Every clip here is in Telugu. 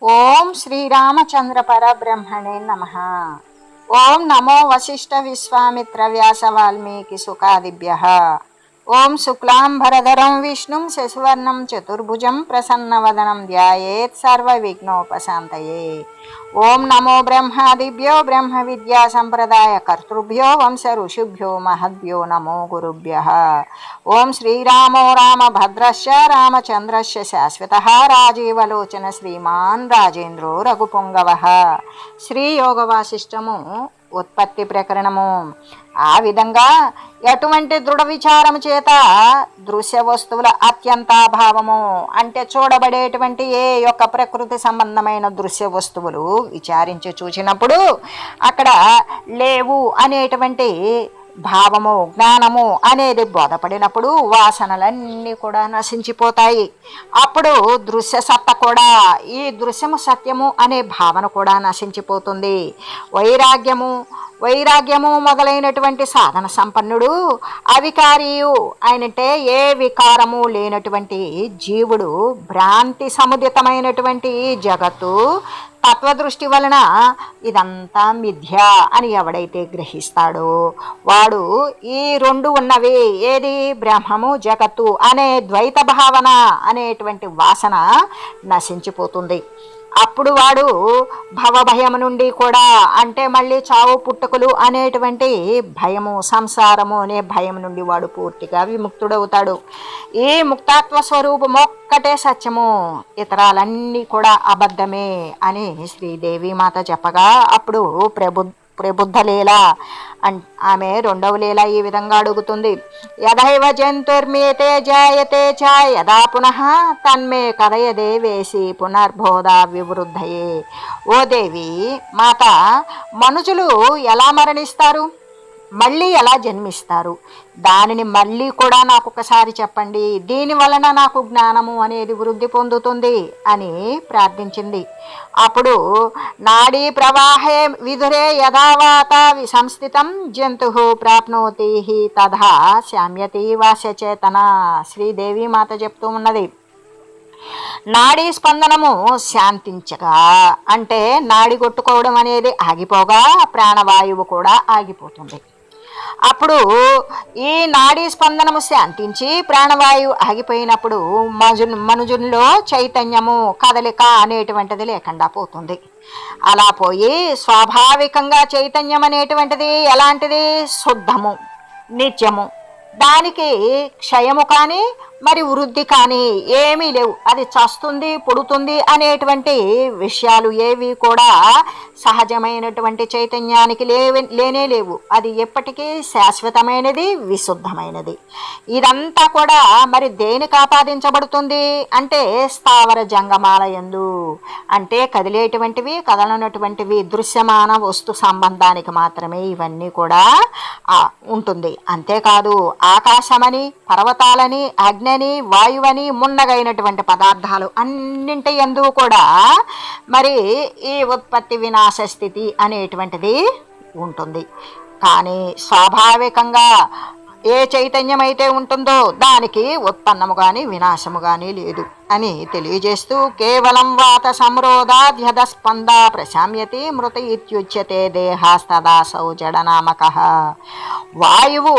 ఓం శ్రీరామచంద్ర పరబ్రహ్మణే నమః. ఓం నమో వశిష్ఠ విశ్వామిత్ర వ్యాస వాల్మీకి సుఖాదిభ్యః. ఓం శుక్లాంబరధరం విష్ణుం శశివర్ణం చతుర్భుజం ప్రసన్నవదనం ధ్యాయేత్ సర్వ విఘ్నోపశాంతయే. ఓం నమో బ్రహ్మాదిభ్యో బ్రహ్మ విద్యా సంప్రదాయ కర్తృభ్యో వంశ ఋషిభ్యో మహద్భ్యో నమో గురుభ్యః. ఓం శ్రీరామో రామభద్రశ్చ రామచంద్రశ్చ శాశ్వతః రాజీవలోచన శ్రీమాన్ రాజేంద్రో రఘుపుంగవః. శ్రీ యోగ వాసిష్టము ఉత్పత్తి ప్రకరణము. ఆ విధంగా ఎటువంటి దృఢ విచారము చేత దృశ్య వస్తువుల అత్యంతాభావము అంటే చూడబడేటువంటి ఏ యొక్క ప్రకృతి సంబంధమైన దృశ్య వస్తువులు విచారించి చూసినప్పుడు అక్కడ లేవు అనేటువంటి భావము జ్ఞానము అనేది బోధపడినప్పుడు వాసనలన్నీ కూడా నశించిపోతాయి. అప్పుడు దృశ్య సత్త కూడా ఈ దృశ్యము సత్యము అనే భావన కూడా నశించిపోతుంది. వైరాగ్యము మొదలైనటువంటి సాధన సంపన్నుడు అవికారియు ఆయనంటే ఏ వికారము లేనటువంటి జీవుడు భ్రాంతి సముదితమైనటువంటి జగత్తు తత్వదృష్టి వలన ఇదంతా మిథ్య అని ఎవడైతే గ్రహిస్తాడో వాడు ఈ రెండు ఉన్నవి ఏది బ్రహ్మము జగత్తు అనే ద్వైత భావన అనేటువంటి వాసన నశించిపోతుంది. అప్పుడు వాడు భవభయము నుండి కూడా అంటే మళ్ళీ చావు పుట్టుకలు అనేటువంటి భయము సంసారము అనే భయం నుండి వాడు పూర్తిగా విముక్తుడవుతాడు. ఈ ముక్తాత్వ స్వరూపం ఒక్కటే సత్యము, ఇతరాలన్నీ కూడా అబద్ధమే అని శ్రీదేవి మాత చెప్పగా అప్పుడు ప్రబుద్ధ లీల ఆమె రెండవ లీల ఈ విధంగా అడుగుతుంది. యథైవ జంతుర్మేతే జాయతే చ యదా పునః తన్మే కథయదే వేసి పునర్బోధ వివృద్ధయే. ఓ దేవి మాత, మనుషులు ఎలా మరణిస్తారు, మళ్ళీ ఎలా జన్మిస్తారు, దానిని మళ్ళీ కూడా నాకు ఒకసారి చెప్పండి, దీని వలన నాకు జ్ఞానము అనేది వృద్ధి పొందుతుంది అని ప్రార్థించింది. అప్పుడు నాడీ ప్రవాహే విధురే యథావాత విసంస్థితం జంతు ప్రాప్నోతి తథా శామ్యతి వాస్యచేతన. శ్రీదేవి మాత చెప్తూ ఉన్నది, నాడీ స్పందనము శాంతించగా అంటే నాడి కొట్టుకోవడం అనేది ఆగిపోగా ప్రాణవాయువు కూడా ఆగిపోతుంది. అప్పుడు ఈ నాడీ స్పందనము శాంతించి ప్రాణవాయువు ఆగిపోయినప్పుడు మనుజునిలో చైతన్యము కదలిక అనేటువంటిది లేకుండా పోతుంది. అలా పోయి స్వాభావికంగా చైతన్యం అనేటువంటిది ఎలాంటిది, శుద్ధము నిత్యము, దానికి క్షయము కానీ మరి వృద్ధి కానీ ఏమీ లేవు. అది చస్తుంది పుడుతుంది అనేటువంటి విషయాలు ఏవి కూడా సహజమైనటువంటి చైతన్యానికి లేనే లేవు. అది ఎప్పటికీ శాశ్వతమైనది, విశుద్ధమైనది. ఇదంతా కూడా మరి దేనికి ఆపాదించబడుతుంది అంటే స్థావర జంగమాల యందు అంటే కదిలేటువంటివి కదలనటువంటివి దృశ్యమాన వస్తు సంబంధానికి మాత్రమే ఇవన్నీ కూడా ఉంటుంది. అంతేకాదు ఆకాశమని పర్వతాలని అగ్ని అని వాయువని మున్నగైనటువంటి పదార్థాలు అన్నింటి యందు కూడా మరి ఈ ఉత్పత్తి వినాశ స్థితి అనేటువంటిది ఉంటుంది. కానీ స్వాభావికంగా ఏ చైతన్యం అయితే ఉంటుందో దానికి ఉత్పన్నము కానీ వినాశము కానీ లేదు అని తెలియజేస్తూ కేవలం వాత సంరోధాధ్యద స్పంద ప్రశామ్యతి మృత ఇత్యుచ్యతే దేహాస్తదాసౌ జడనామక. వాయువు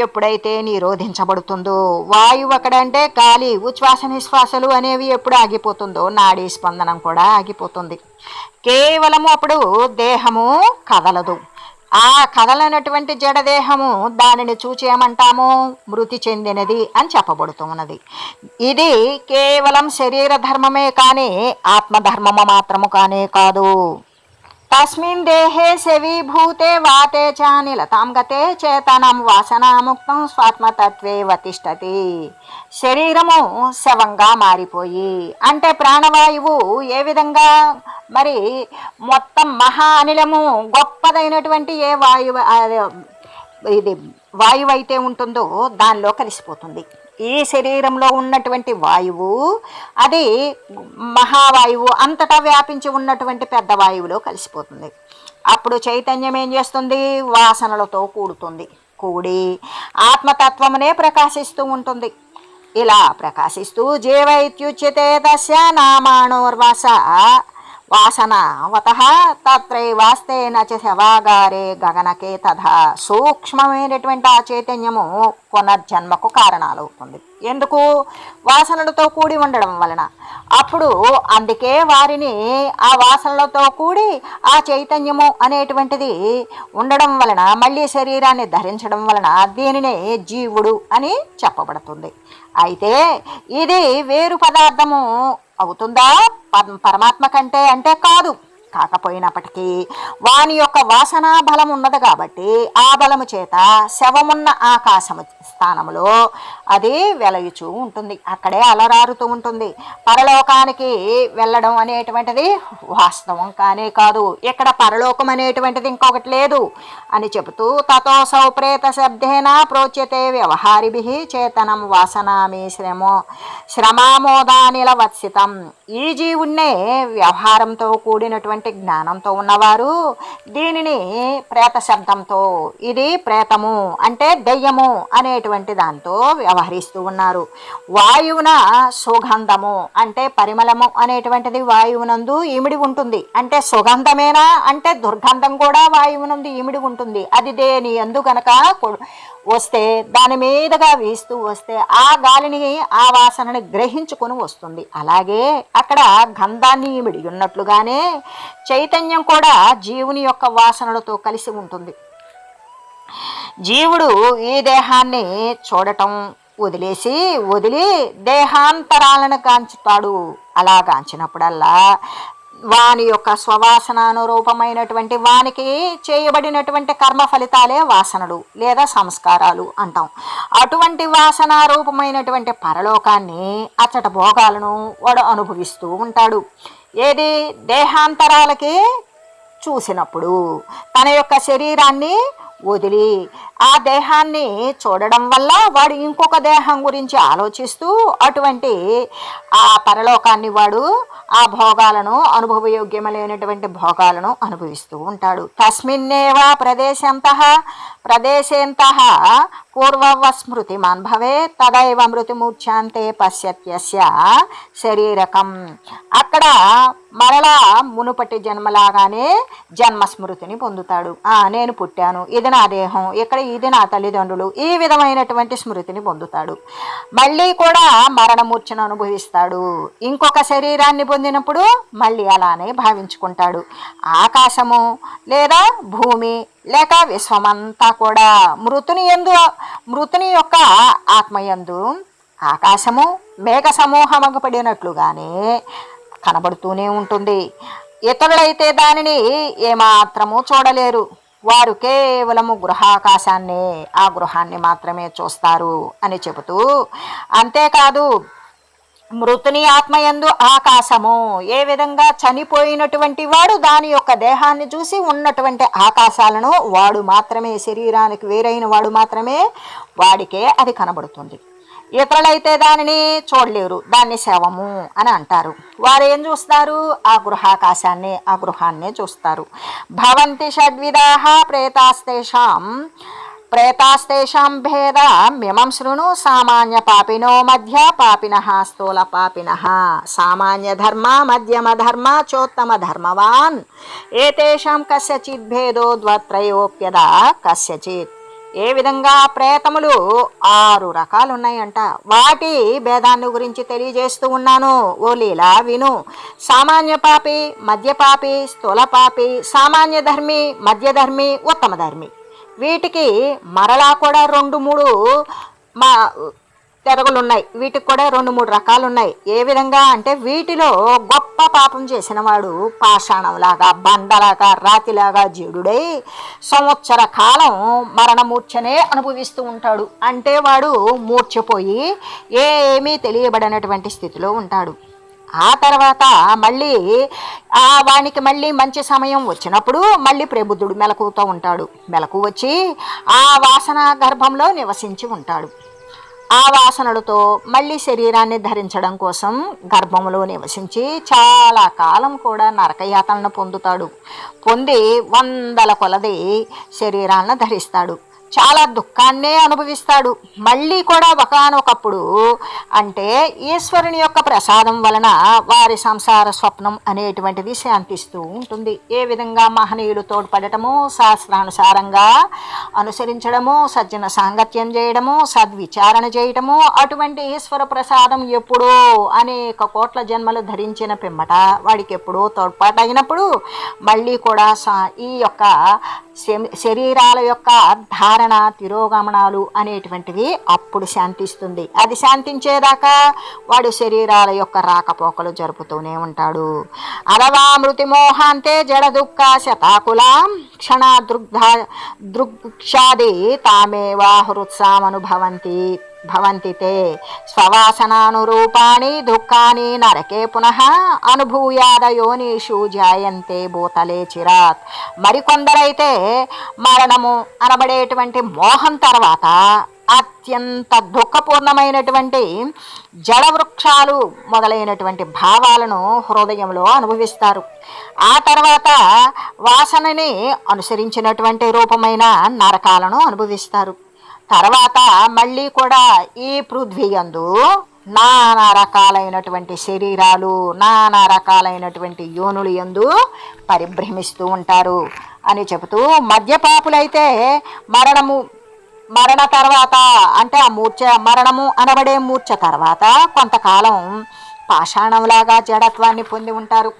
ఎప్పుడైతే నిరోధించబడుతుందో, వాయువు అక్కడంటే గాలి ఉచ్ఛ్వాస నిశ్వాసలు అనేవి ఎప్పుడు ఆగిపోతుందో నాడీ స్పందనం కూడా ఆగిపోతుంది. కేవలము అప్పుడు దేహము కదలదు. ఆ కదలనటువంటి జడదేహము దానిని చూచి ఏమంటాము, మృతి చెందినది అని చెప్పబడుతున్నది. ఇది కేవలం శరీర ధర్మమే కానీ ఆత్మధర్మము మాత్రము కానే కాదు. తస్మిన్ దేహే శవీభూతే వాతే చ నిలతాం గతే చేతనం వాసనాముక్తం స్వాత్మతత్వే వతిష్టతి. శరీరము శవంగా మారిపోయి అంటే ప్రాణవాయువు ఏ విధంగా మరి మొత్తం మహా అనిలము గొప్పదైనటువంటి ఏ వాయువు అయితే ఉంటుందో దానిలో కలిసిపోతుంది. ఈ శరీరంలో ఉన్నటువంటి వాయువు అది మహావాయువు అంతటా వ్యాపించి ఉన్నటువంటి పెద్ద వాయువులో కలిసిపోతుంది. అప్పుడు చైతన్యం ఏం చేస్తుంది, వాసనలతో కూడి ఆత్మతత్వమునే ప్రకాశిస్తూ ఉంటుంది. ఇలా ప్రకాశిస్తూ జీవైత్యుచ్యతే తస్య నామాణోర్వాస వాసనావత తత్రైవాస్తే నచ శవాగారే గగనకే తథా. సూక్ష్మమైనటువంటి ఆ చైతన్యము పునర్జన్మకు కారణాలవుతుంది. ఎందుకు? వాసనలతో కూడి ఉండడం వలన. అప్పుడు అందుకే వారిని ఆ వాసనలతో కూడి ఆ చైతన్యము అనేటువంటిది ఉండడం వలన మళ్ళీ శరీరాన్ని ధరించడం వలన దీనినే జీవుడు అని చెప్పబడుతుంది. అయితే ఇది వేరు పదార్థము అవుతుందా పరమాత్మ కంటే అంటే కాదు. కాకపోయినప్పటికీ వాని యొక్క వాసనా బలం ఉన్నది కాబట్టి ఆ బలము చేత శవమున్న ఆకాశము స్థానంలో అది వెలయుచూ ఉంటుంది, అక్కడే అలరారుతూ ఉంటుంది. పరలోకానికి వెళ్ళడం అనేటువంటిది వాస్తవం కానే కాదు. ఇక్కడ పరలోకం అనేటువంటిది ఇంకొకటి లేదు అని చెబుతూ తతోసౌ ప్రేత శబ్దేన ప్రోచ్యతే వ్యవహారిభి చేతనం వాసనామి శ్రమామోదానిల వత్సితం. ఈ జీవుణ్ణే వ్యవహారంతో కూడినటువంటి జ్ఞానంతో ఉన్నవారు దీనిని ప్రేత శబ్దంతో, ఇది ప్రేతము అంటే దెయ్యము అనేటువంటి దాంతో వ్యవహరిస్తూ ఉన్నారు. వాయువున సుగంధము అంటే పరిమళము అనేటువంటిది వాయువునందు ఇమిడి ఉంటుంది. అంటే సుగంధమేనా అంటే దుర్గంధం కూడా వాయువునందు ఇమిడి ఉంటుంది. అది దేని యందు గనక వస్తే దాని మీదుగా వీస్తూ వస్తే ఆ గాలిని ఆ వాసనని గ్రహించుకొని వస్తుంది. అలాగే అక్కడ గంధాన్ని ఇమిడి ఉన్నట్లుగానే చైతన్యం కూడా జీవుని యొక్క వాసనలతో కలిసి ఉంటుంది. జీవుడు ఈ దేహాన్ని చూడటం వదిలి దేహాంతరాలను గాంచుతాడు. అలా గాంచినప్పుడల్లా వాని యొక్క స్వవాసనానురూపమైనటువంటి వానికి చేయబడినటువంటి కర్మ ఫలితాలే వాసనలు లేదా సంస్కారాలు అంటాం. అటువంటి వాసనారూపమైనటువంటి పరలోకాన్ని అచ్చట భోగాలను వాడు అనుభవిస్తూ ఉంటాడు. ఏది? దేహాంతరాలకి చూసినప్పుడు తన యొక్క శరీరాన్ని వదిలి ఆ దేహాన్ని చూడడం వల్ల వాడు ఇంకొక దేహం గురించి ఆలోచిస్తూ అటువంటి ఆ పరలోకాన్ని వాడు ఆ భోగాలను అనుభవయోగ్యమైనటువంటి భోగాలను అనుభవిస్తూ ఉంటాడు. తస్మిన్నేవా ప్రదేశేంతః పూర్వవ స్మృతిమాన్ భవే తదైవ మృతిమూర్ఛాంతే పశ్యత్యస్య శరీరకం. అక్కడ మరలా మునుపటి జన్మలాగానే జన్మస్మృతిని పొందుతాడు. నేను పుట్టాను, ఇది నా దేహం, ఇక్కడ ఇది నా తల్లిదండ్రులు, ఈ విధమైనటువంటి స్మృతిని పొందుతాడు. మళ్ళీ కూడా మరణమూర్ఛను అనుభవిస్తాడు. ఇంకొక శరీరాన్ని పొందినప్పుడు మళ్ళీ అలానే భావించుకుంటాడు. ఆకాశము లేదా భూమి లేక విశ్వమంతా కూడా మృతుని యొక్క ఆత్మయందు ఆకాశము మేఘ సమూహమగపడినట్లుగానే కనబడుతూనే ఉంటుంది. ఇతరులైతే దానిని ఏమాత్రము చూడలేరు. వారు కేవలము గృహాకాశాన్నే, ఆ గృహాన్ని మాత్రమే చూస్తారు అని చెబుతూ, అంతేకాదు మృతుని ఆత్మయందు ఆకాశము ఏ విధంగా చనిపోయినటువంటి వాడు దాని యొక్క దేహాన్ని చూసి ఉన్నటువంటి ఆకాశాలను వాడు మాత్రమే, శరీరానికి వేరైన వాడు మాత్రమే వాడికే అది కనబడుతుంది. ఇతరులైతే దానిని చూడలేరు, దాన్ని శవము అని అంటారు. వారు ఏం చూస్తారు? ఆ గృహాకాశాన్ని, ఆ గృహాన్నే చూస్తారు. భవంతి షడ్విధాః ప్రేతాస్తేషాం భేద మిమం శృణు సామాన్య పాపినో మధ్య పాపినః స్థూల పాపినః సామాన్య ధర్మ మధ్యమ ధర్మ చోత్తమ ధర్మవాన్ ఏతేషాం కస్యచిత్ భేదో ద్వత్రయోప్యదా కస్యచిత్. ఏ విధంగా ప్రేతములు 6 రకాలు ఉన్నాయంట. వాటి భేదాన్ని గురించి తెలియజేస్తూ ఉన్నాను, ఓ లీలా విను. సామాన్య పాపి, మధ్య పాపి, స్థూల పాపి, సామాన్య ధర్మి, మధ్య ధర్మి, ఉత్తమ ధర్మి. వీటికి మరలా కూడా 2-3 తెరగులున్నాయి. వీటికి కూడా 2-3 రకాలు ఉన్నాయి. ఏ విధంగా అంటే వీటిలో గొప్ప పాపం చేసిన వాడు పాషాణంలాగా, బండలాగా, రాతిలాగా జడుడై సంవత్సర కాలం మరణమూర్ఛనే అనుభవిస్తూ ఉంటాడు. అంటే వాడు మూర్ఛపోయి ఏమీ తెలియబడినటువంటి స్థితిలో ఉంటాడు. ఆ తర్వాత మళ్ళీ వానికి మళ్ళీ మంచి సమయం వచ్చినప్పుడు మళ్ళీ ప్రబుద్ధుడు మెలకువతో ఉంటాడు. మెలకు వచ్చి ఆ వాసన గర్భంలో నివసించి ఉంటాడు. ఆ వాసనలతో మళ్ళీ శరీరాన్ని ధరించడం కోసం గర్భంలో నివసించి చాలా కాలం కూడా నరకయాతనను పొందుతాడు. పొంది 100 కొలది శరీరాలను ధరిస్తాడు. చాలా దుఃఖాన్నే అనుభవిస్తాడు. మళ్ళీ కూడా ఒకానొకప్పుడు అంటే ఈశ్వరుని యొక్క ప్రసాదం వలన వారి సంసార స్వప్నం అనేటువంటిది శాంతిస్తూ ఉంటుంది. ఏ విధంగా మహనీయులు తోడ్పడటము, శాస్త్రానుసారంగా అనుసరించడము, సజ్జన సాంగత్యం చేయడము, సద్విచారణ చేయటము, అటువంటి ఈశ్వర ప్రసాదం ఎప్పుడో అనేక కోట్ల జన్మలు ధరించిన పిమ్మట వాడికి ఎప్పుడో తోడ్పాటైనప్పుడు మళ్ళీ కూడా ఈ యొక్క శరీరాల యొక్క ధారణ, తిరోగమనాలు అనేటువంటివి అప్పుడు శాంతిస్తుంది. అది శాంతించేదాకా వాడు శరీరాల యొక్క రాకపోకలు జరుపుతూనే ఉంటాడు. అలవా మృతిమోహాంతే జడ దుఃఖ శతాకులాం క్షణ దృక్షాది తామేవా భవంతి తే స్వవాసనానురూపాణి దుఃఖాని నరకే పునః అనుభూయాదయోనిషు జాయంతే భూతలే చిరాత్. మరికొందరైతే మరణము అనబడేటువంటి మోహం తర్వాత అత్యంత దుఃఖపూర్ణమైనటువంటి జడవృక్షాలు మొదలైనటువంటి భావాలను హృదయంలో అనుభవిస్తారు. ఆ తర్వాత వాసనని అనుసరించినటువంటి రూపమైన నరకాలను అనుభవిస్తారు. తర్వాత మళ్ళీ కూడా ఈ పృథ్వీ యందు నానా రకాలైనటువంటి శరీరాలు, నానా రకాలైనటువంటి యోనులు యందు పరిభ్రమిస్తూ ఉంటారు అని చెబుతూ, మద్యపాపులైతే మరణ తర్వాత అంటే ఆ మరణము అనబడే మూర్ఛ తర్వాత కొంతకాలం పాషాణంలాగా జడత్వాన్ని పొంది ఉంటారు.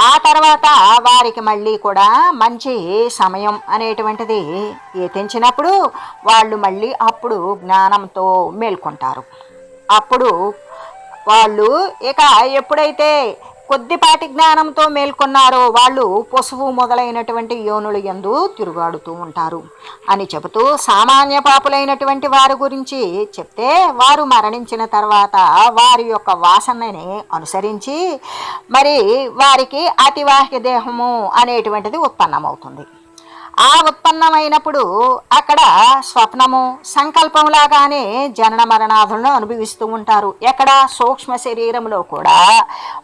ఆ తర్వాత వారికి మళ్ళీ కూడా మంచి సమయం అనేటువంటిది తెంచినప్పుడు వాళ్ళు మళ్ళీ అప్పుడు జ్ఞానంతో మేల్కొంటారు. అప్పుడు వాళ్ళు ఇక ఎప్పుడైతే కొద్దిపాటి జ్ఞానంతో మేల్కొన్నారో వాళ్ళు పశువు మొదలైనటువంటి యోనులు యందు తిరుగాడుతూ ఉంటారు అని చెబుతూ, సామాన్య పాపులైనటువంటి వారి గురించి చెప్తే వారు మరణించిన తర్వాత వారి యొక్క వాసనని అనుసరించి మరి వారికి అతివాహిక దేహము అనేటువంటిది ఉత్పన్నమవుతుంది. ఆ ఉత్పన్నమైనప్పుడు అక్కడ స్వప్నము సంకల్పంలాగానే జనన మరణాదులను అనుభవిస్తూ ఉంటారు. ఎక్కడ సూక్ష్మ శరీరంలో కూడా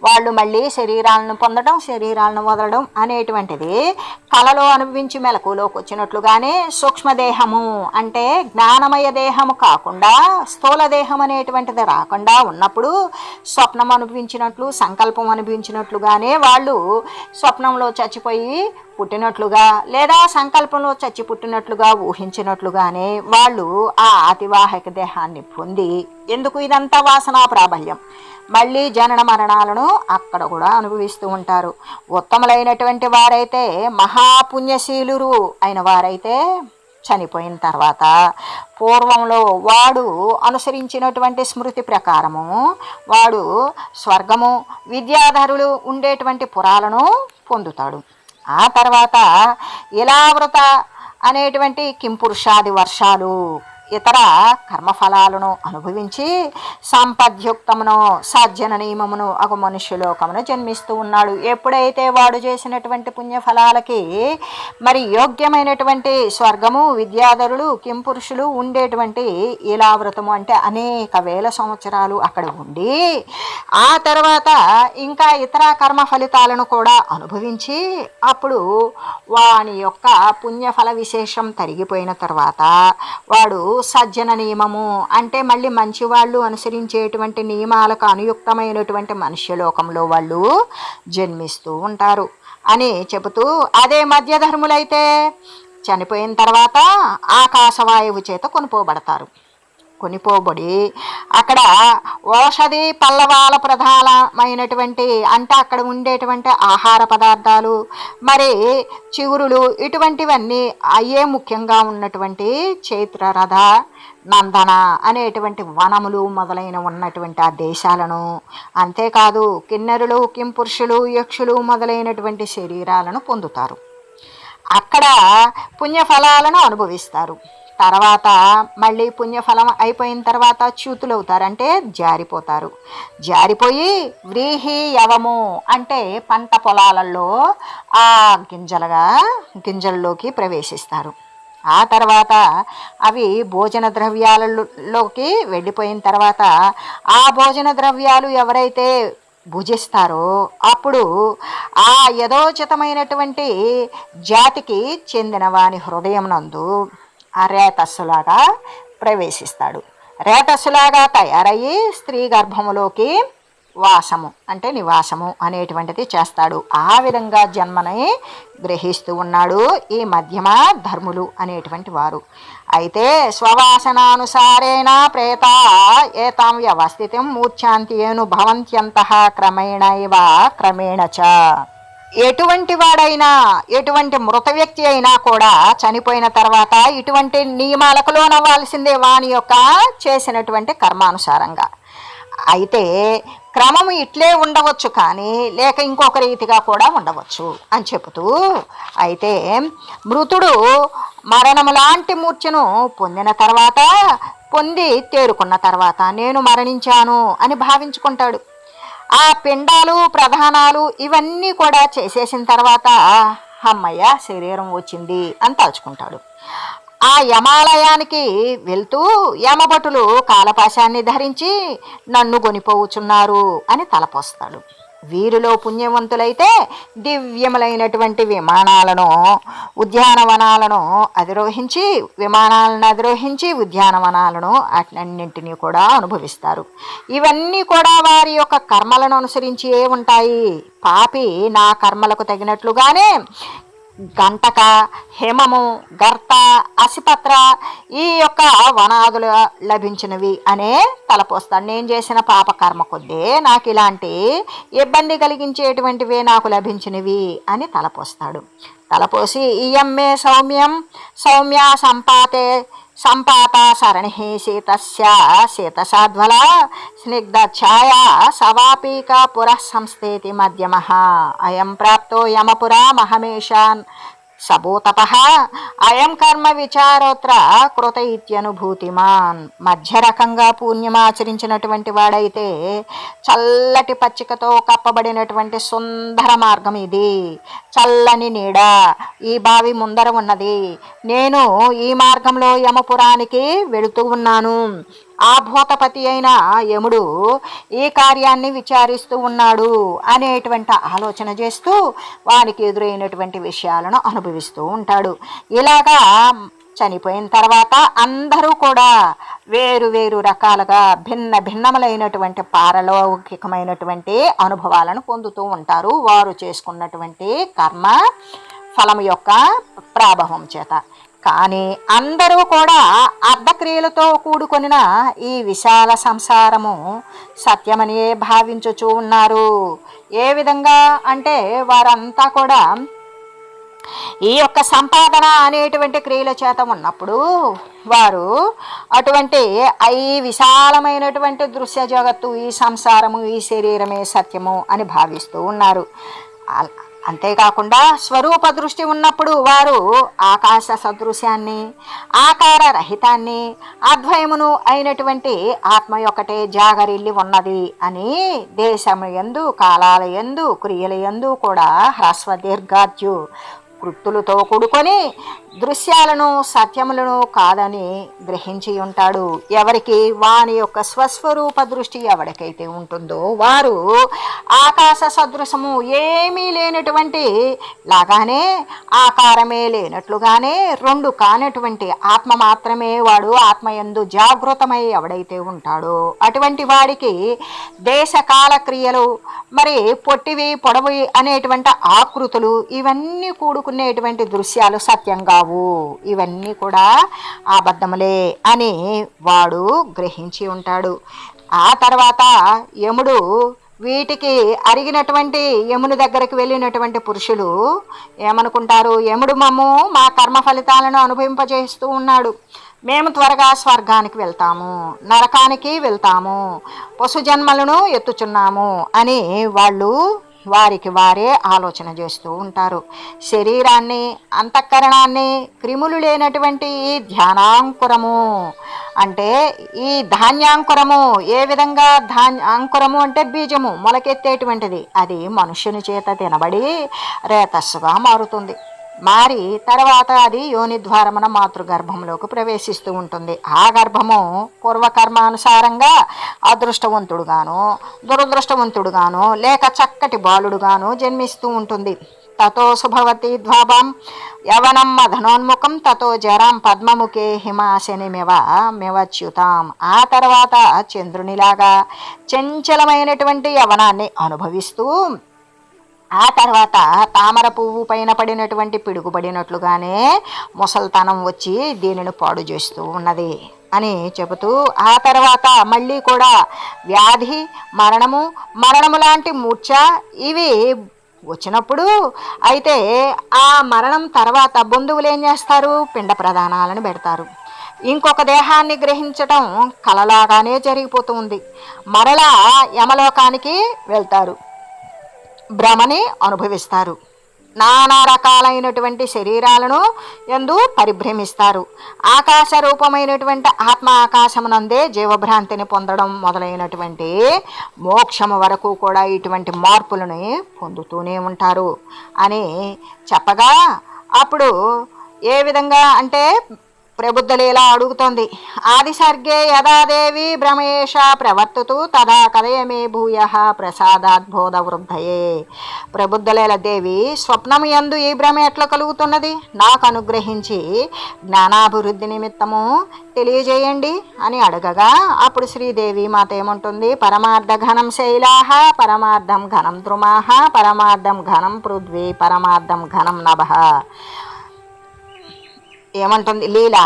వాళ్ళు మళ్ళీ శరీరాలను పొందడం, శరీరాలను వదలడం అనేటువంటిది కలలో అనుభవించి మెలకులోకి వచ్చినట్లుగానే సూక్ష్మదేహము అంటే జ్ఞానమయ దేహము కాకుండా స్థూల దేహం అనేటువంటిది రాకుండా ఉన్నప్పుడు స్వప్నం అనుభవించినట్లు, సంకల్పం అనుభవించినట్లుగానే వాళ్ళు స్వప్నంలో చచ్చిపోయి పుట్టినట్లుగా లేదా సంకల్పంలో చచ్చి పుట్టినట్లుగా ఊహించినట్లుగానే వాళ్ళు ఆ అతివాహిక దేహాన్ని పొంది, ఎందుకు ఇదంతా వాసనా ప్రాబల్యం, మళ్ళీ జనన మరణాలను అక్కడ కూడా అనుభవిస్తూ ఉంటారు. ఉత్తములైనటువంటి వారైతే, మహాపుణ్యశీలురు అయిన వారైతే చనిపోయిన తర్వాత పూర్వంలో వాడు అనుసరించినటువంటి స్మృతి ప్రకారము వాడు స్వర్గము, విద్యాధరులు ఉండేటువంటి పురాలను పొందుతాడు. ఆ తర్వాత ఇలావృత అనేటువంటి కింపురుషాది వర్షాలు ఇతర కర్మఫలాలను అనుభవించి సంపద్యుక్తమును సజ్జన నియమమును ఒక మనుష్యలోకమును జన్మిస్తూ ఉన్నాడు. ఎప్పుడైతే వాడు చేసినటువంటి పుణ్యఫలాలకి మరి యోగ్యమైనటువంటి స్వర్గము, విద్యాధరులు, కింపురుషులు ఉండేటువంటి ఇలావృతము అంటే అనేక వేల సంవత్సరాలు అక్కడ ఉండి ఆ తర్వాత ఇంకా ఇతర కర్మ ఫలితాలను కూడా అనుభవించి అప్పుడు వాని యొక్క పుణ్యఫల విశేషం తరిగిపోయిన తర్వాత వాడు సజ్జన నియమము అంటే మళ్ళీ మంచి వాళ్ళు అనుసరించేటువంటి నియమాలకు అనుయుక్తమైనటువంటి మనుష్యలోకంలో వాళ్ళు జన్మిస్తూ ఉంటారు అని చెబుతూ, అదే మధ్యధర్ములైతే చనిపోయిన తర్వాత ఆకాశవాయువు చేత కొనిపోబడి అక్కడ ఔషధి పల్లవాల ప్రధానమైనటువంటి అంటే అక్కడ ఉండేటువంటి ఆహార పదార్థాలు మరి చిగురులు ఇటువంటివన్నీ అయ్యే ముఖ్యంగా ఉన్నటువంటి చైత్రరథ, నందన అనేటువంటి వనములు మొదలైన ఉన్నటువంటి ఆ దేశాలను, అంతేకాదు కిన్నెరులు, కింపురుషులు, యక్షులు మొదలైనటువంటి శరీరాలను పొందుతారు. అక్కడ పుణ్యఫలాలను అనుభవిస్తారు. తర్వాత మళ్ళీ పుణ్యఫలం అయిపోయిన తర్వాత చ్యుతులవుతారు అంటే జారిపోయి వ్రీహి యవము అంటే పంట పొలాలలో ఆ గింజల్లోకి ప్రవేశిస్తారు. ఆ తర్వాత అవి భోజన ద్రవ్యాలలోకి వెళ్ళిపోయిన తర్వాత ఆ భోజన ద్రవ్యాలు ఎవరైతే భుజిస్తారో అప్పుడు ఆ యథోచితమైనటువంటి జాతికి చెందిన వాని హృదయం నందు ఆ రేతస్సులాగా ప్రవేశిస్తాడు. రేతస్సులాగా తయారయ్యి స్త్రీ గర్భములోకి వాసము అంటే నివాసము అనేటువంటిది చేస్తాడు. ఆ విధంగా జన్మని గ్రహిస్తూ ఉన్నాడు ఈ మధ్యమ ధర్ములు అనేటువంటి వారు. అయితే స్వవాసనానుసారేణ ప్రేత ఏతాం వ్యవస్థితం మూర్ఛాంతియేను భవంత్యంతః క్రమేణ ఇవ క్రమేణ చ. ఎటువంటి వాడైనా ఎటువంటి మృత వ్యక్తి అయినా కూడా చనిపోయిన తర్వాత ఇటువంటి నియమాలకు లోనవ్వాల్సిందే వాని యొక్క చేసినటువంటి కర్మానుసారంగా. అయితే క్రమము ఇట్లే ఉండవచ్చు కానీ లేక ఇంకొక రీతిగా కూడా ఉండవచ్చు అని చెబుతూ, అయితే మృతుడు మరణము లాంటి మూర్ఛను పొందిన తర్వాత పొంది తేరుకున్న తర్వాత నేను మరణించాను అని భావించుకుంటాడు. ఆ పిండాలు ప్రధానాలు ఇవన్నీ కూడా చేసేసిన తర్వాత అమ్మయ్య శరీరం వచ్చింది అని తలుచుకుంటాడు. ఆ యమాలయానికి వెళ్తూ యమభటులు కాలపాశాన్ని ధరించి నన్ను గొనిపోవుచున్నారు అని తలపోస్తాడు. వీరిలో పుణ్యవంతులైతే దివ్యములైనటువంటి విమానాలను ఉద్యానవనాలను అధిరోహించి ఉద్యానవనాలను అన్నింటినీ కూడా అనుభవిస్తారు. ఇవన్నీ కూడా వారి యొక్క కర్మలను అనుసరించి ఉంటాయి. పాపి నా కర్మలకు తగినట్లుగానే గంటక, హేమము, గర్త, అసిపత్ర ఈ యొక్క వనాదులు లభించినవి అనే తలపోస్తాడు. నేను చేసిన పాప కర్మ కొద్దే నాకు ఇలాంటి ఇబ్బంది కలిగించేటువంటివే నాకు లభించినవి అని తలపోస్తాడు. తలపోసి ఇయమ్మే సౌమ్య సంపాత సరణి శీతసాధ్వల స్నిగ్ధ ఛాయా సవాపీక పురః సంస్థేతి మధ్యమ అయం ప్రాప్తో యమపురా మహమేషాన్ సభూతపః అయం కర్మ విచారోత్ర కృత ఇత్యనుభూతిమాన్. మధ్య రకంగా పుణ్యమాచరించినటువంటి వాడైతే చల్లటి పచ్చికతో కప్పబడినటువంటి సుందర మార్గం ఇది. చల్లని నీడ ఈ బావి ముందర ఉన్నది. నేను ఈ మార్గంలో యమపురానికి వెళుతూ ఉన్నాను. ఆ భూతపతి అయిన యముడు ఈ కార్యాన్ని విచారిస్తూ ఉన్నాడు అనేటువంటి ఆలోచన చేస్తూ వానికి ఎదురైనటువంటి విషయాలను అనుభవిస్తూ ఉంటాడు. ఇలాగా చనిపోయిన తర్వాత అందరూ కూడా వేరు వేరు రకాలుగా భిన్నములైనటువంటి పారలౌకికమైనటువంటి అనుభవాలను పొందుతూ ఉంటారు వారు చేసుకున్నటువంటి కర్మ ఫలం యొక్క ప్రాభవం చేత. కానీ అందరూ కూడా అర్ధక్రియలతో కూడుకొనిన ఈ విశాల సంసారము సత్యమని భావించుచూ ఉన్నారు. ఏ విధంగా అంటే వారంతా కూడా ఈ యొక్క సంపాదన అనేటువంటి క్రియల చేత ఉన్నప్పుడు వారు అటువంటి ఈ విశాలమైనటువంటి దృశ్య జగత్తు, ఈ సంసారము, ఈ శరీరమే సత్యము అని భావిస్తూ ఉన్నారు. అంతేకాకుండా స్వరూప దృష్టి ఉన్నప్పుడు వారు ఆకాశ సదృశ్యాన్ని, ఆకార రహితాన్ని, అద్వయమును అయినటువంటి ఆత్మ యొక్కటే జాగరిల్లి ఉన్నది అని దేశము యందు, కాలాల యందు, క్రియల యందు కూడా హ్రస్వ దీర్ఘాద్యు కృత్తులతో కూడుకొని దృశ్యాలను సత్యములను కాదని గ్రహించి ఉంటాడు. ఎవరికి వాని యొక్క స్వస్వరూప దృష్టి ఎవరికైతే ఉంటుందో వారు ఆకాశ సదృశము ఏమీ లేనటువంటి లాగానే, ఆకారమే లేనట్లుగానే, రెండు కానటువంటి ఆత్మ మాత్రమే వాడు ఆత్మయందు జాగృతమై ఎవడైతే ఉంటాడో అటువంటి వాడికి దేశకాల క్రియలు, మరి పొట్టివి పొడవి అనేటువంటి ఆకృతులు ఇవన్నీ కూడుకునేటువంటి దృశ్యాలు సత్యం కావు, ఇవన్నీ కూడా అబద్ధములే అని వాడు గ్రహించి ఉంటాడు. ఆ తర్వాత యముడు వీటికి అరిగినటువంటి యముని దగ్గరికి వెళ్ళినటువంటి పురుషులు ఏమనుకుంటారు, యముడు మా కర్మ ఫలితాలను అనుభవింపజేస్తూ ఉన్నాడు, మేము త్వరగా స్వర్గానికి వెళ్తాము, నరకానికి వెళ్తాము, పశు జన్మలను ఎత్తుచున్నాము అని వాళ్ళు వారికి వారే ఆలోచన చేస్తూ ఉంటారు. శరీరాన్ని, అంతఃకరణాన్ని క్రిములు లేనటువంటి ఈ ధ్యానాంకురము అంటే ఈ ధాన్యాంకురము, ఏ విధంగా అంకురము అంటే బీజము మొలకెత్తేటువంటిది, అది మనుష్యుని చేత తినబడి రేతస్సుగా మారుతుంది. మారి తర్వాత అది యోని ద్వారమున మాతృగర్భంలోకి ప్రవేశిస్తూ ఉంటుంది. ఆ గర్భము పూర్వకర్మానుసారంగా అదృష్టవంతుడుగాను దురదృష్టవంతుడుగాను లేక చక్కటి బాలుడుగాను జన్మిస్తూ ఉంటుంది. తతో శుభవతి ద్వాభం యవనం మధనోన్ముఖం తతో జరాం పద్మముఖే హిమాశనిమివచ్యుతాం. ఆ తర్వాత చంద్రునిలాగా చంచలమైనటువంటి యవనాన్ని అనుభవిస్తూ ఆ తర్వాత తామర పువ్వు పైన పడినటువంటి పిడుగుపడినట్లుగానే ముసల్తనం వచ్చి దీనిని పాడు చేస్తూ ఉన్నది అని చెబుతూ ఆ తర్వాత మళ్ళీ కూడా వ్యాధి మరణము లాంటి మూర్ఛ ఇవి వచ్చినప్పుడు అయితే ఆ మరణం తర్వాత బంధువులు ఏం చేస్తారు? పిండ ప్రదానాలను పెడతారు. ఇంకొక దేహాన్ని గ్రహించటం కలలాగానే జరిగిపోతుంది. మరలా యమలోకానికి వెళ్తారు, భ్రమని అనుభవిస్తారు, నానా రకాలైనటువంటి శరీరాలను యందు పరిభ్రమిస్తారు. ఆకాశ రూపమైనటువంటి ఆత్మ ఆకాశమునందే జీవభ్రాంతిని పొందడం మొదలైనటువంటి మోక్షము వరకు కూడా ఇటువంటి మార్పులను పొందుతూనే ఉంటారు అని చెప్పగా అప్పుడు ఏ విధంగా అంటే ప్రబుద్ధలీల అడుగుతోంది. ఆదిసర్గే యదాదేవి భ్రమేష ప్రవర్తతు తదా కథయమే భూయ ప్రసాదాద్బోధ వృద్ధయే. ప్రబుద్ధలీల దేవి స్వప్నము యందు ఈ భ్రమ ఎట్లా కలుగుతున్నది? నాకు అనుగ్రహించి జ్ఞానాభివృద్ధి నిమిత్తము తెలియజేయండి అని అడగగా అప్పుడు శ్రీదేవి మాత ఏమంటుంది? పరమార్థ ఘనం శైలాహ పరమార్థం ఘనం ద్రుమాహ పరమార్థం ఘనం పృథ్వీ పరమార్థం ఘనం నభః. ఏమంటుంది లీల?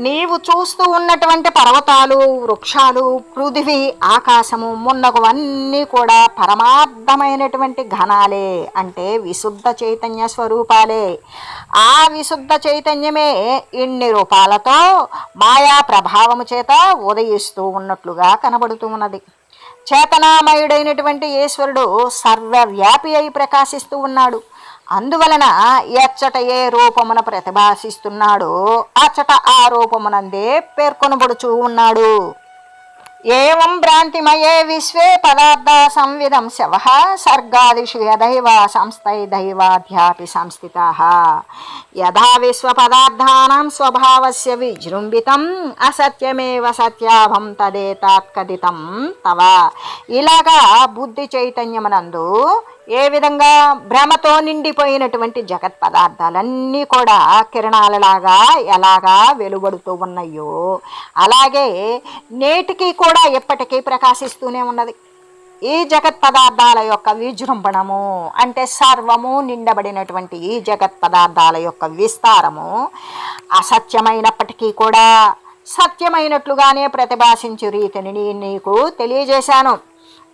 నీవు చూస్తూ ఉన్నటువంటి పర్వతాలు, వృక్షాలు, పృథివీ, ఆకాశము మున్నగువన్నీ కూడా పరమార్థమైనటువంటి ఘనాలే, అంటే విశుద్ధ చైతన్య స్వరూపాలే. ఆ విశుద్ధ చైతన్యమే ఇన్ని రూపాలతో మాయా ప్రభావము చేత ఉదయిస్తూ ఉన్నట్లుగా కనబడుతూ ఉన్నది. చేతనామయుడైనటువంటి ఈశ్వరుడు సర్వవ్యాపి అయి ప్రకాశిస్తూ ఉన్నాడు. అందువలన ఎచ్చట ఏ రూపమున ప్రతిభాసిస్తున్నాడో అచ్చట ఆ రూపమునందే పేర్కొనబడుచూ ఉన్నాడు. ఏవం భ్రాంతిమయే విశ్వే పదార్థ సంవిధం శవః సర్గాదిషు యదైవ సంస్థై దైవాధ్యాపి సంస్థితాః యథా విశ్వపదార్థానాం స్వభావస్య విజృంభితం అసత్యమేవ సత్యాభం తదేతాత్కదితం తవ. ఇలాగా బుద్ధి చైతన్యమునందు ఏ విధంగా భ్రమతో నిండిపోయినటువంటి జగత్ పదార్థాలన్నీ కూడా కిరణాలలాగా ఎలాగా వెలువడుతూ ఉన్నాయో అలాగే నేటికి కూడా ఎప్పటికీ ప్రకాశిస్తూనే ఉన్నది. ఈ జగత్ పదార్థాల యొక్క విజృంభణము అంటే సర్వము నిండబడినటువంటి ఈ జగత్ పదార్థాల యొక్క విస్తారము అసత్యమైనప్పటికీ కూడా సత్యమైనట్లుగానే ప్రతిభాసించు రీతిని నీకు తెలియజేశాను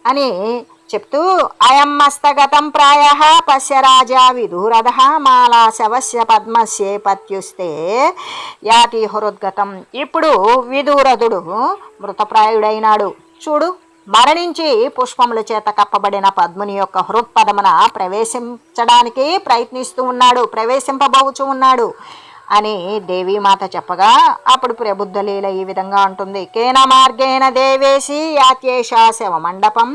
అని చెప్తూ అయం మస్తగతం ప్రాయ పశ్య రాజా విదూరధ మాలా శవస్య పద్మస్యే పత్యుస్తే యాతి హృద్గతం. ఇప్పుడు విదూరధుడు మృతప్రాయుడైనాడు. చూడు, మరణించి పుష్పముల చేత కప్పబడిన పద్ముని యొక్క హృత్పదమున ప్రవేశించడానికి ప్రయత్నిస్తూ ఉన్నాడు, ప్రవేశింపబోచు ఉన్నాడు అని దేవీమాత చెప్పగా అప్పుడు ప్రబుద్ధలీల ఈ విధంగా అంటుంది. కేన మార్గేణ దేవేశి యాత్యేషా శవ మండపం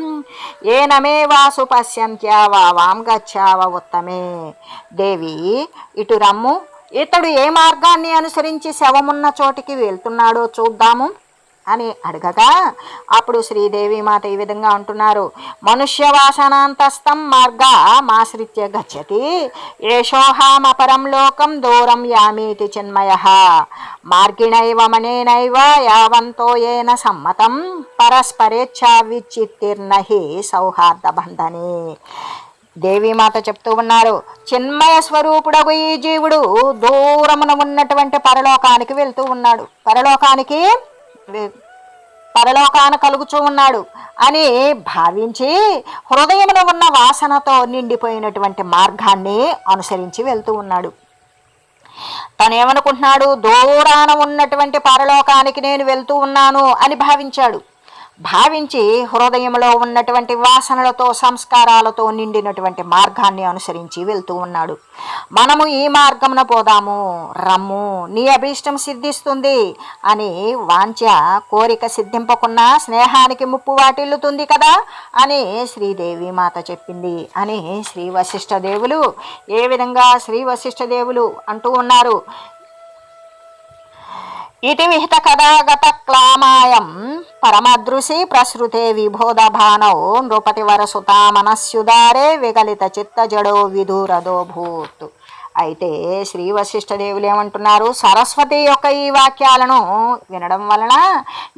ఏనమే వాసు పశ్యంత్యా వాం గచ్చావ ఉత్తమే. దేవి ఇటు రమ్ము, ఇతడు ఏ మార్గాన్ని అనుసరించి శవమున్న చోటికి వెళ్తున్నాడో చూద్దాము అని అడగగా అప్పుడు శ్రీదేవి మాత ఈ విధంగా అంటున్నారు. మనుష్య వాసనాంతస్థం మార్గా మాశ్రిత్య గచ్చతి ఏషోహామపరం లోకం దూరం యామీతి చిన్మయః మార్గిణైవ మనేనైవ యావంతో ఏన సమ్మతం పరస్పరేచ్ఛా విచ్చిత్తిర్నహి సౌహార్ద బంధనే. దేవీమాత చెప్తూ ఉన్నారు, చిన్మయ స్వరూపుడగు ఈ జీవుడు దూరమున ఉన్నటువంటి పరలోకానికి వెళ్తూ ఉన్నాడు, పరలోకాన కలుగుచూ ఉన్నాడు అని భావించి హృదయమున ఉన్న వాసనతో నిండిపోయినటువంటి మార్గాన్ని అనుసరించి వెళ్తూ ఉన్నాడు. తనేమనుకుంటున్నాడు? దూరాన ఉన్నటువంటి పరలోకానికి నేను వెళ్తూ ఉన్నాను అని భావించాడు. భావించి హృదయంలో ఉన్నటువంటి వాసనలతో సంస్కారాలతో నిండినటువంటి మార్గాన్ని అనుసరించి వెళ్తూ ఉన్నాడు. మనము ఈ మార్గమున పోదాము, రమ్ము, నీ అభీష్టం సిద్ధిస్తుంది అని వాంఛ కోరిక సిద్ధింపకున్నా స్నేహానికి ముప్పు వాటిల్లుతుంది కదా అని శ్రీదేవి మాత చెప్పింది అని శ్రీ వశిష్ఠ దేవులు ఏ విధంగా శ్రీ వశిష్ఠ దేవులు అంటూ ఉన్నారు. ఇతి విహిత కథాగత క్లామాయం పరమదృశి ప్రసృతే విబోధ భానౌ నృపతి వరసుతా మనస్యుదారే విగలిత చిత్త జడో విధూరదో భూత్. అయితే శ్రీ వశిష్ఠ దేవులు ఏమంటున్నారు, సరస్వతి యొక్క ఈ వాక్యాలను వినడం వలన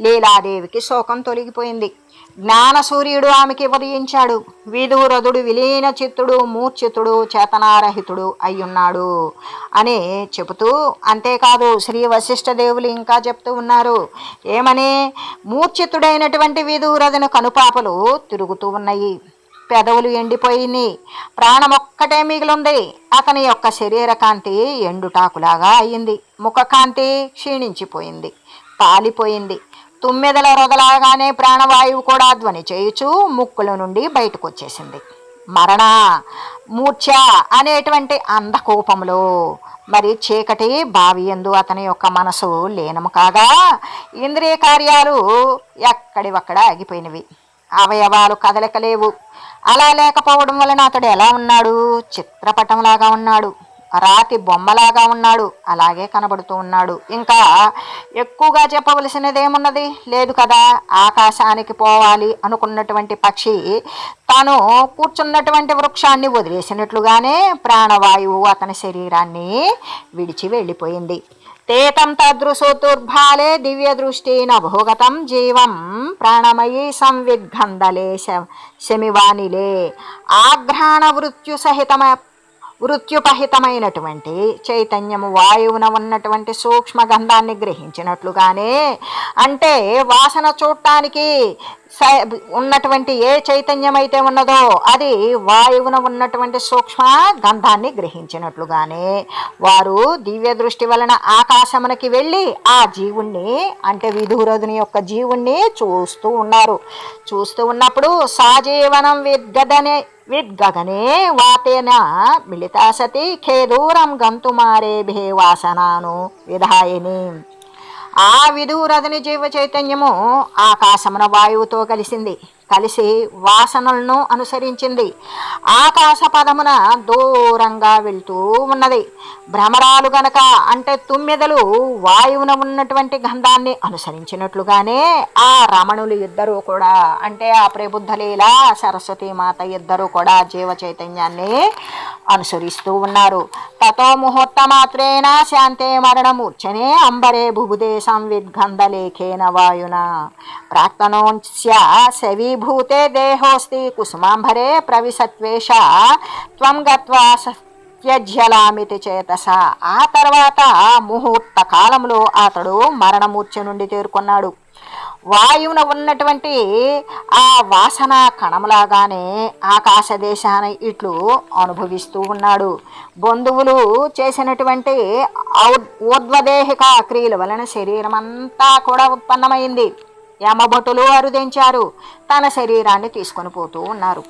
లీలాదేవికి శోకం తొలగిపోయింది. జ్ఞాన సూర్యుడు ఆమెకి ఉదయించాడు. విధూరథుడు విలీన చిత్తుడు మూర్ఛితుడు చేతనారహితుడు అయ్యున్నాడు అని చెబుతూ, అంతేకాదు శ్రీ వశిష్ఠ దేవులు ఇంకా చెప్తూ ఉన్నారు ఏమని, మూర్ఛితుడైనటువంటి విధూరథుని కనుపాపలు తిరుగుతూ ఉన్నాయి, పెదవులు ఎండిపోయింది, ప్రాణమొక్కటే మిగిలింది. అతని యొక్క శరీర కాంతి ఎండుటాకులాగా అయ్యింది, ముఖకాంతి క్షీణించిపోయింది, పాలిపోయింది. తుమ్మెదల రొదలాగానే ప్రాణవాయువు కూడా ధ్వని చేయుచు ముక్కుల నుండి బయటకు వచ్చేసింది. మరణ మూర్ఛ అనేటువంటి అంధకోపంలో మరి చీకటి బావి యందు అతని యొక్క మనసు లీనము కాగా ఇంద్రియ కార్యాలు ఎక్కడివక్కడ ఆగిపోయినవి, అవయవాలు కదలికలేవు. అలా లేకపోవడం వలన అతడు ఎలా ఉన్నాడు, చిత్రపటంలాగా ఉన్నాడు, రాతి బొమ్మలాగా ఉన్నాడు, అలాగే కనబడుతూ ఉన్నాడు. ఇంకా ఎక్కువగా చెప్పవలసినదేమున్నది లేదు కదా. ఆకాశానికి పోవాలి అనుకున్నటువంటి పక్షి తాను కూర్చున్నటువంటి వృక్షాన్ని వదిలేసినట్లుగానే ప్రాణవాయువు అతని శరీరాన్ని విడిచి వెళ్ళిపోయింది. తేతం తదృశోతుర్భాలే దివ్య దృష్టి నభోగతం జీవం ప్రాణమయీ సంవిద్గంధలే శమివానిలే. ఆఘ్రాణ వృత్యుపహితమైనటువంటి చైతన్యము వాయువున ఉన్నటువంటి సూక్ష్మ గంధాన్ని గ్రహించినట్లుగానే, అంటే వాసన చూడటానికి ఉన్నటువంటి ఏ చైతన్యం అయితే ఉన్నదో అది వాయువున ఉన్నటువంటి సూక్ష్మ గంధాన్ని గ్రహించినట్లుగానే వారు దివ్య దృష్టి వలన ఆకాశమునకి వెళ్ళి ఆ జీవుణ్ణి, అంటే విధూరథుని యొక్క జీవుణ్ణి చూస్తూ ఉన్నారు. చూస్తూ ఉన్నప్పుడు సాజీవనం విద్గగనే వాతేన మిళితా సతి ఖేదూరం గంతుమారేభే వాసనాను విధాయిని. ఆ విధూరథుని జీవ చైతన్యము ఆకాశమున వాయువుతో కలిసి వాసనలను అనుసరించింది. ఆకాశ పదమున దూరంగా వెళ్తూ ఉన్నది. భ్రమరాలు గనక, అంటే తుమ్మెదలు వాయువున ఉన్నటువంటి గంధాన్ని అనుసరించినట్లుగానే ఆ రమణులు ఇద్దరూ కూడా, అంటే ఆ ప్రబుద్ధలీల సరస్వతీమాత ఇద్దరూ కూడా జీవ చైతన్యాన్ని అనుసరిస్తూ ఉన్నారు. తతో ముహూర్త మాత్రేణ శాంతే మరణమూర్ఛనే అంబరే బుబుదే సంవిద్గంధలేఖేన వాయున ప్రాక్తనోస్య శవీభూతే దేహోస్తి కుసుమాంబరే ప్రవిశత్వేష త్వం గత్వా త్యజ్యలామితి చేతస. ఆ తర్వాత ముహూర్త కాలంలో అతడు మరణమూర్ఛ నుండి తేరుకున్నాడు. వాయువున ఉన్నటువంటి ఆ వాసన కణములాగానే ఆకాశ దేశాన్ని ఇట్లు అనుభవిస్తూ ఉన్నాడు. బంధువులు చేసినటువంటి ఊర్ధ్వదేహిక క్రియల వలన శరీరం అంతా కూడా ఉత్పన్నమైంది. యమభటులు అరుదించారు, తన శరీరాన్ని తీసుకొని పోతూ ఉన్నారు.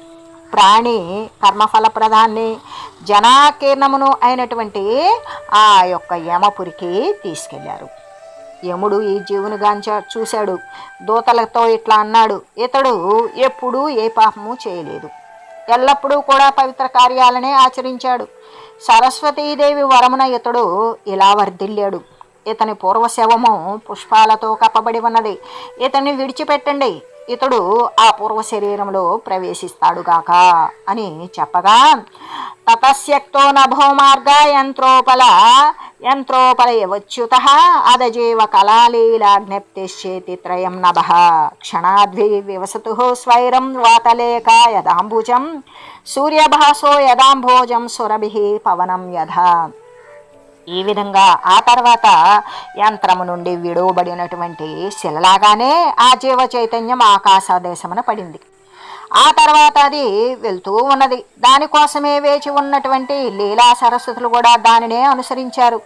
ప్రాణి కర్మఫల ప్రధాన్ని జనాకీర్ణమును అయినటువంటి ఆ యొక్క యమపురికి తీసుకెళ్లారు. యముడు ఈ జీవుని చూశాడు. దూతలతో ఇట్లా అన్నాడు, ఇతడు ఎప్పుడూ ఏ పాపము చేయలేదు, ఎల్లప్పుడూ కూడా పవిత్ర కార్యాలనే ఆచరించాడు. సరస్వతీదేవి వరమున ఇతడు ఇలా వర్ధిల్లాడు. ఇతని పూర్వశవము పుష్పాలతో కప్పబడి ఉన్నది, ఇతన్ని విడిచిపెట్టండి, ఇతడు ఆ పూర్వ శరీరంలో ప్రవేశిస్తాడుగాక అని చెప్పగా, తతస్యక్తో నభో మార్గ యంత్రోపలయవచ్యుత అదజీవ కళాలీలాజ్ఞప్తిశ్చేతి త్రయం నభః క్షణాద్వి వివసతు స్వైరం వాతలేక యదాంబుజం సూర్యభాసో యదాంభోజం సురభిః పవనం యథా. ఈ విధంగా ఆ తర్వాత యంత్రము నుండి విడువబడినటువంటి శిలలాగానే ఆ జీవ చైతన్యం ఆకాశదేశమున పడింది. ఆ తర్వాత అది వెళ్తూ ఉన్నది. దానికోసమే వేచి ఉన్నటువంటి లీలా సరస్వతులు కూడా దానినే అనుసరించారు.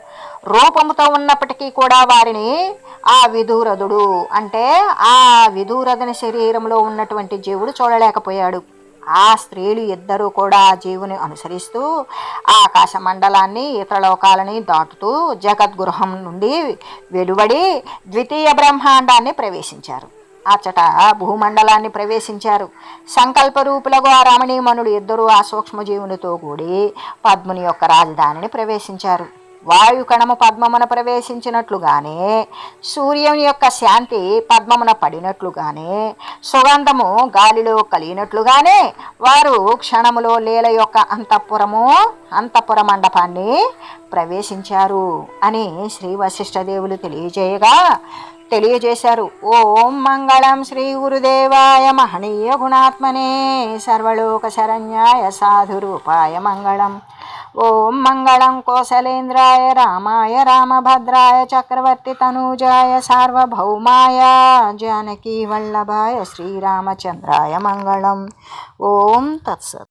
రూపముతో ఉన్నప్పటికీ కూడా వారిని ఆ విధూరథుడు అంటే ఆ విధూరథుని శరీరంలో ఉన్నటువంటి జీవుడు చూడలేకపోయాడు. ఆ స్త్రీలు ఇద్దరూ కూడా జీవుని అనుసరిస్తూ ఆకాశ మండలాన్ని ఇతర లోకాలని దాటుతూ జగద్గృహం నుండి వెలువడి ద్వితీయ బ్రహ్మాండాన్ని ప్రవేశించారు. అచ్చట భూమండలాన్ని ప్రవేశించారు. సంకల్పరూపులకు ఆ రమణీమణులు ఇద్దరూ ఆ సూక్ష్మజీవునితో కూడి పద్ముని యొక్క రాజధానిని ప్రవేశించారు. వాయుకణము పద్మమున ప్రవేశించినట్లుగానే, సూర్యుని యొక్క శాంతి పద్మమున పడినట్లుగానే, సుగంధము గాలిలో కలిగినట్లుగానే వారు క్షణములో లీల యొక్క అంతఃపుర మండపాన్ని ప్రవేశించారు అని శ్రీ వశిష్ఠదేవులు తెలియజేశారు. ఓం మంగళం శ్రీ గురుదేవాయ మహనీయ గుణాత్మనే సర్వలోక శరణ్యాయ సాధురూపాయ మంగళం. ఓం మంగళం కోసలేంద్రాయ రామాయ రామభద్రాయ చక్రవర్తి తనూజాయ సార్వభౌమాయ జానకీ వల్లభాయ శ్రీరామచంద్రాయ మంగళం. ఓం తత్సత్.